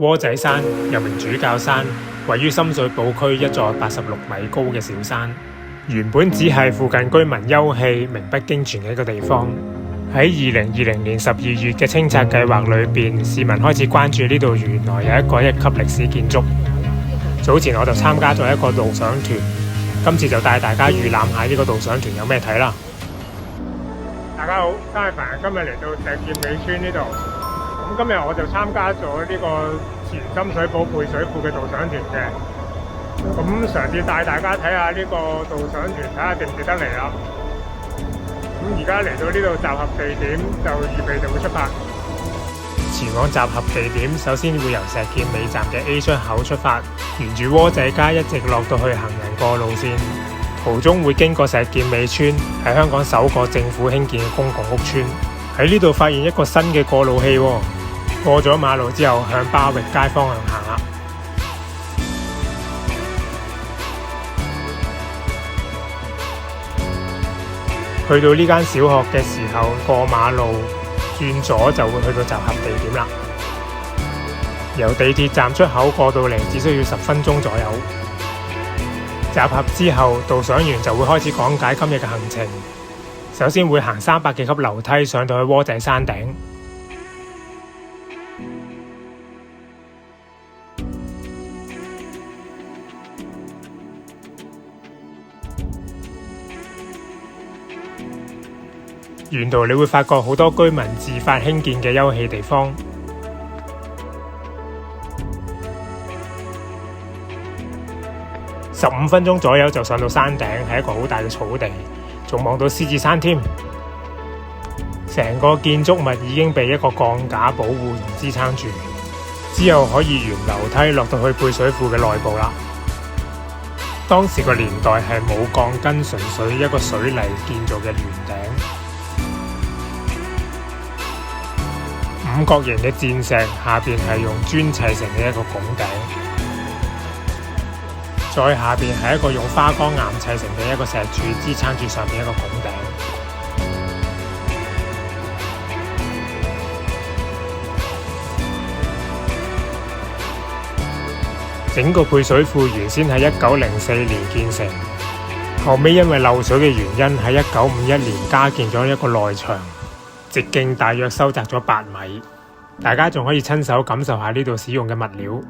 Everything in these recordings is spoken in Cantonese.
窩仔山又名主教山，位於深水埗區一座86米高嘅小山，原本只係附近居民休憩、名不經傳嘅一個地方。喺2020年12月嘅清拆計劃裏邊，市民開始關注呢度原來有一個1級歷史建築。早前我就參加咗一個導賞團，今次就帶大家預覽下呢個導賞團有咩睇啦。大家好，山藝凡今日嚟到石硤尾村呢度，咁今日我就參加咗呢個前深水埗配水庫嘅導賞團嘅，咁嘗試帶大家睇下呢個導賞團，睇下值唔值得嚟啦。咁而家嚟到呢度集合地點，就預備就會出發。前往集合地點，首先會由石硤尾站嘅 A 出口出發，沿住窩仔街一直落到去行人過路線，途中會經過石硤尾村，係香港首個政府興建嘅公共屋邨。喺呢度發現一個新嘅過路器，過咗馬路之後向巴域街方向行啦。去到呢間小學嘅時候，過馬路轉左就會去到集合地點啦。由地鐵站出口過到嚟只需要10分鐘左右。集合之後，導賞員就會開始講解今日嘅行程。首先會行300幾級樓梯上到去窩仔山頂。沿途你會發覺好多居民自發興建嘅休憩地方。15分鐘左右就上到山頂，係一個好大嘅草地，仲望到獅子山添。成個建築物已經被一個鋼架保護同支撐住，之後可以沿樓梯落到去配水庫嘅內部啦。當時個年代係冇鋼筋，純粹一個水泥建造嘅圓頂。五角形嘅箭石下邊係用磚砌成嘅一個拱頂，再下邊係一個用花崗岩砌成嘅一個石柱支撐住上邊一個拱頂。整個配水庫原先喺1904年建成，後尾因為漏水嘅原因，喺1951年加建咗一個內牆。直徑大約收窄咗8米，大家仲可以親手感受下呢度使用嘅物料。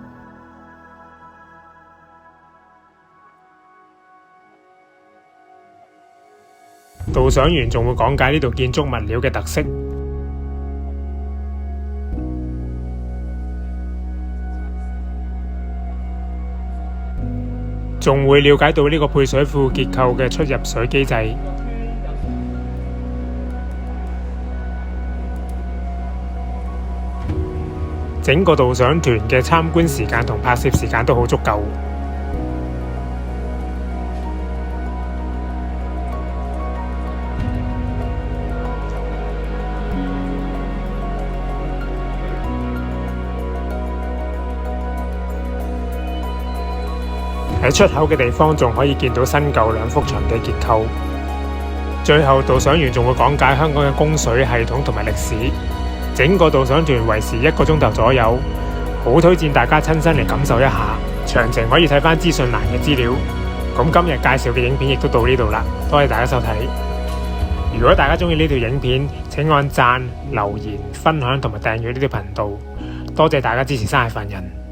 導賞員仲會講解呢度建築物料嘅特色，仲會了解到呢個配水庫結構嘅出入水機制。整個導賞團嘅參觀時間同拍攝時間都好足夠。喺出口嘅地方仲可以見到新舊兩幅牆嘅結構。最後導賞員仲會講解香港嘅供水系統同埋歷史。整個導賞團維持1個鐘頭左右，好推薦大家親身嚟感受一下。詳情可以睇返資訊欄嘅資料。咁今日介紹嘅影片亦都到呢度啦，多謝大家收睇。如果大家鍾意呢條影片，請按讚、留言、分享同埋訂閱呢條頻道。多謝大家支持山藝凡人。